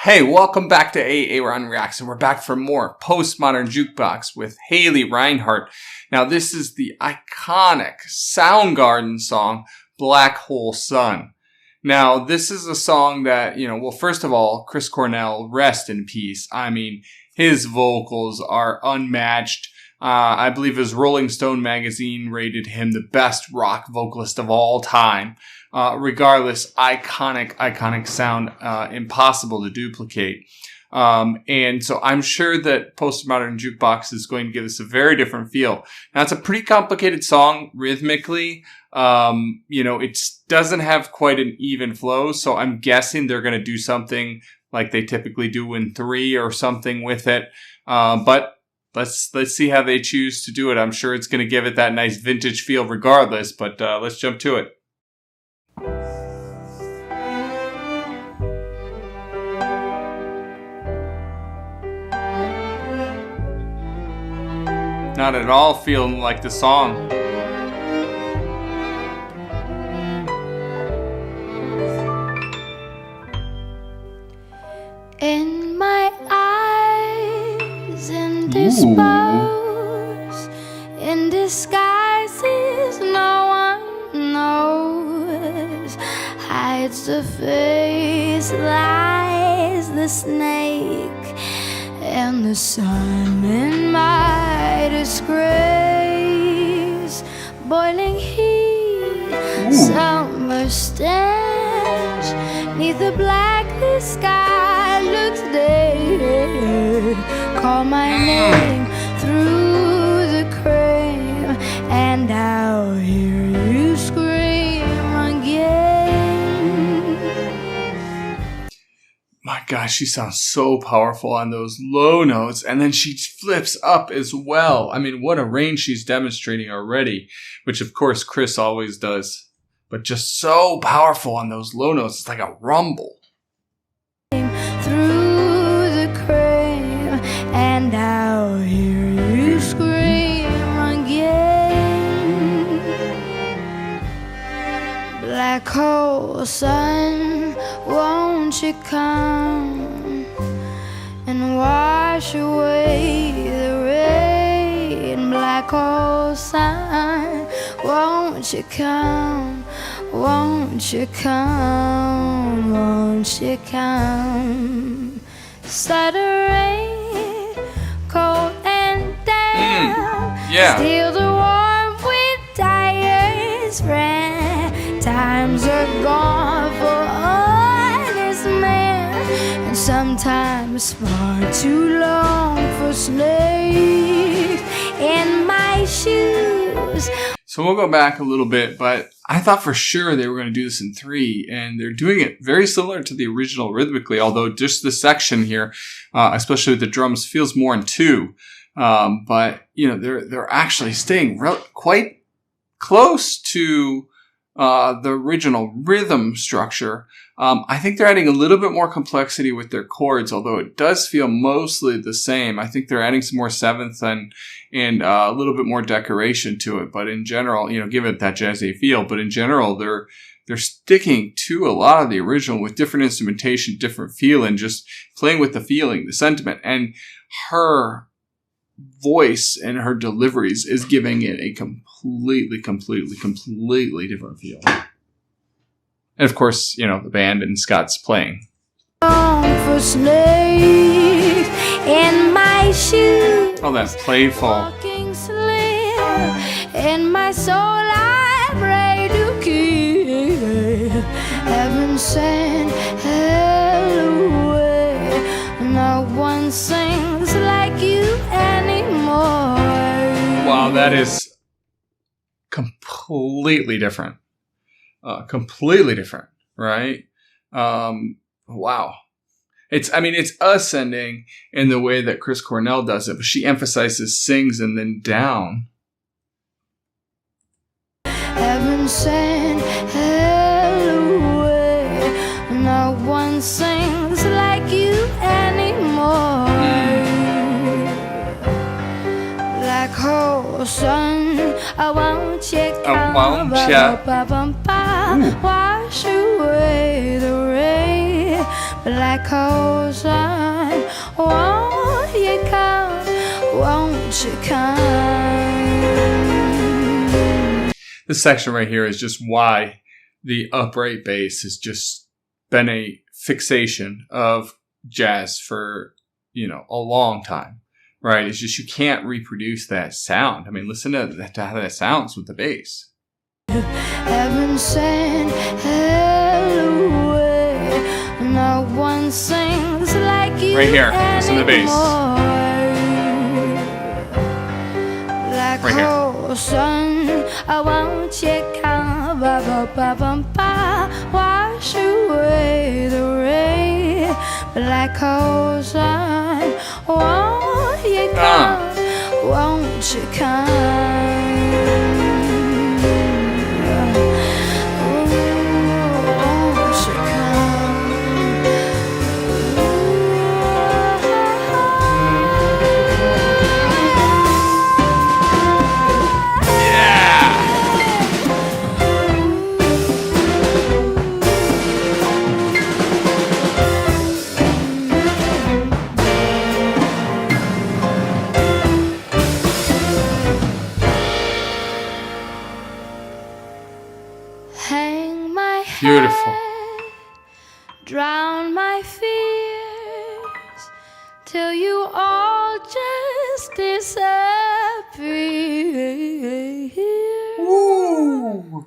Hey, welcome back to A-Aron Reacts, and we're back for more Postmodern Jukebox with Reinhart. Now, this is the iconic Soundgarden song, Black Hole Sun. Now, this is a song that, well, first of all, Chris Cornell, rest in peace. I mean, his vocals are unmatched. I believe his Rolling Stone magazine rated him the best rock vocalist of all time. Regardless, iconic sound, impossible to duplicate. And so I'm sure that Postmodern Jukebox is going to give us a very different feel. Now, it's a pretty complicated song rhythmically. It doesn't have quite an even flow, so I'm guessing they're going to do something like they typically do in 3 or something with it. But let's see how they choose to do it. I'm sure it's going to give it that nice vintage feel regardless, but let's jump to it. Not at all feeling like the song. In my eyes, indisposed, in disguises no one knows, hides the face, lies the snake, and the sun in my disgrace. Boiling heat, summer stench, neath the blackless sky looks dead. Call my name through the crane, and I'll hear you scream again. My gosh, she sounds so powerful on those low notes, and then she flips up as well. I mean, what a range she's demonstrating already, which of course Chris always does, but just so powerful on those low notes. It's like a rumble. Through the crane, and I'll hear you scream again. Black hole sun, won't you come and wash away the rain? Black hole sun, won't you come? Won't you come? Won't you come? Start a rain, cold and damp. Steal the warmth with tired friend. Times are gone for honest man, and sometimes far too long for snakes in my shoes. So we'll go back a little bit, but I thought for sure they were going to do this in 3, and they're doing it very similar to the original rhythmically, although just this section here, especially with the drums, feels more in 2. But, they're actually staying quite close to the original rhythm structure. I think they're adding a little bit more complexity with their chords, although it does feel mostly the same. I think they're adding some more sevenths and a little bit more decoration to it. But in general, give it that jazzy feel. But in general, they're sticking to a lot of the original with different instrumentation, different feel, and just playing with the feeling, the sentiment. And her voice and her deliveries is giving it a completely different feel. And of course, the band and Scott's playing. For snakes in my shoes. Oh, that's playful. Walking slim in my soul, I pray to keep heaven sent hell away. No one sings like you anymore. Wow, that is completely different. Completely different, right? Wow. It's ascending in the way that Chris Cornell does it, but she emphasizes sings and then down. Heaven sent hell away. No one sings like you anymore. Black hole sun, won't you come? Wash away the rain. black hole sun. Won't you come? Won't you come? This section right here is just why the upright bass has just been a fixation of jazz for, a long time, right? It's just you can't reproduce that sound. I mean, listen to how that sounds with the bass. Heaven sent hell away. No one sings like you. Right here, listen to the bass. Like right here. Oh, sun, I won't you come, ba ba ba ba ba, wash away the rain. Black hole sun, won't you come? Won't you come? Hang my head, Beautiful. drown my fears, till you all just disappear. Ooh.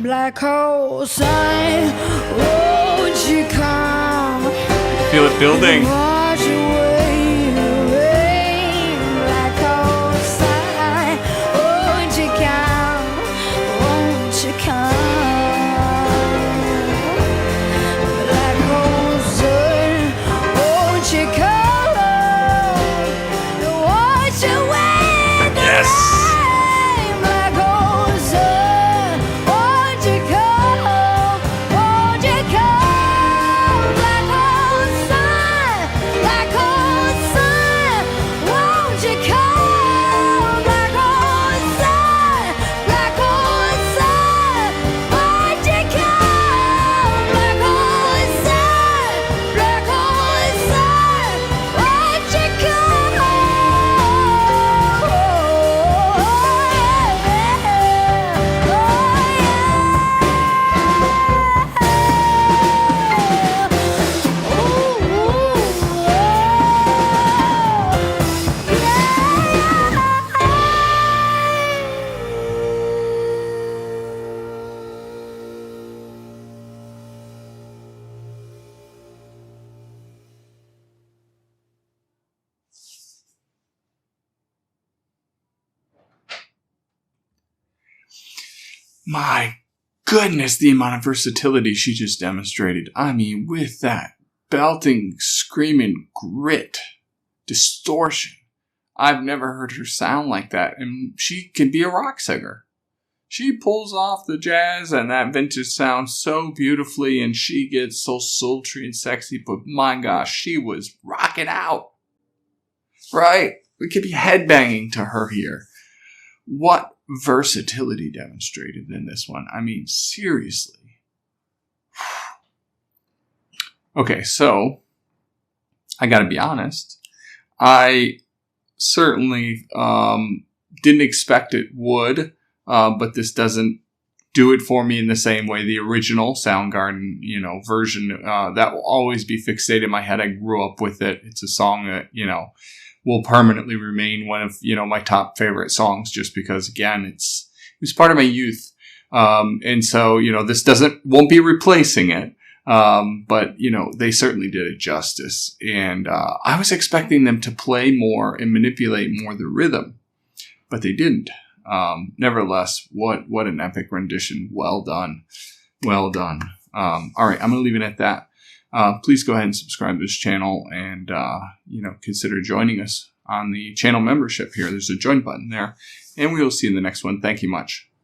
Black hole sun, won't you come? Feel it building. Wash away the rain. Black hole sun, won't you come? Won't you come? Black hole sun, won't you come? Wash away the Yes. rain. Black hole sun, won't you come? Won't you come? Black hole sun, black hole sun, won't you come? Black hole sun, black hole sun, won't you come? Black hole sun, black hole sun, won't you come? My goodness, the amount of versatility she just demonstrated. I mean, with that belting, screaming grit, distortion. I've never heard her sound like that. And she can be a rock singer. She pulls off the jazz and that vintage sound so beautifully, and she gets so sultry and sexy, but my gosh, she was rocking out. Right? We could be headbanging to her here. What versatility demonstrated in this one. I mean, seriously. Okay, so I gotta be honest. I certainly didn't expect it would, but this doesn't do it for me in the same way the original Soundgarden, version that will always be fixated in my head. I grew up with it. It's a song that will permanently remain one of my top favorite songs, just because again it was part of my youth, and so this won't be replacing it, but they certainly did it justice, and I was expecting them to play more and manipulate more the rhythm, but they didn't. Nevertheless, what an epic rendition. Well done. All right, I'm gonna leave it at that. Please go ahead and subscribe to this channel, and consider joining us on the channel membership here. There's a join button there, and we will see you in the next one. Thank you much.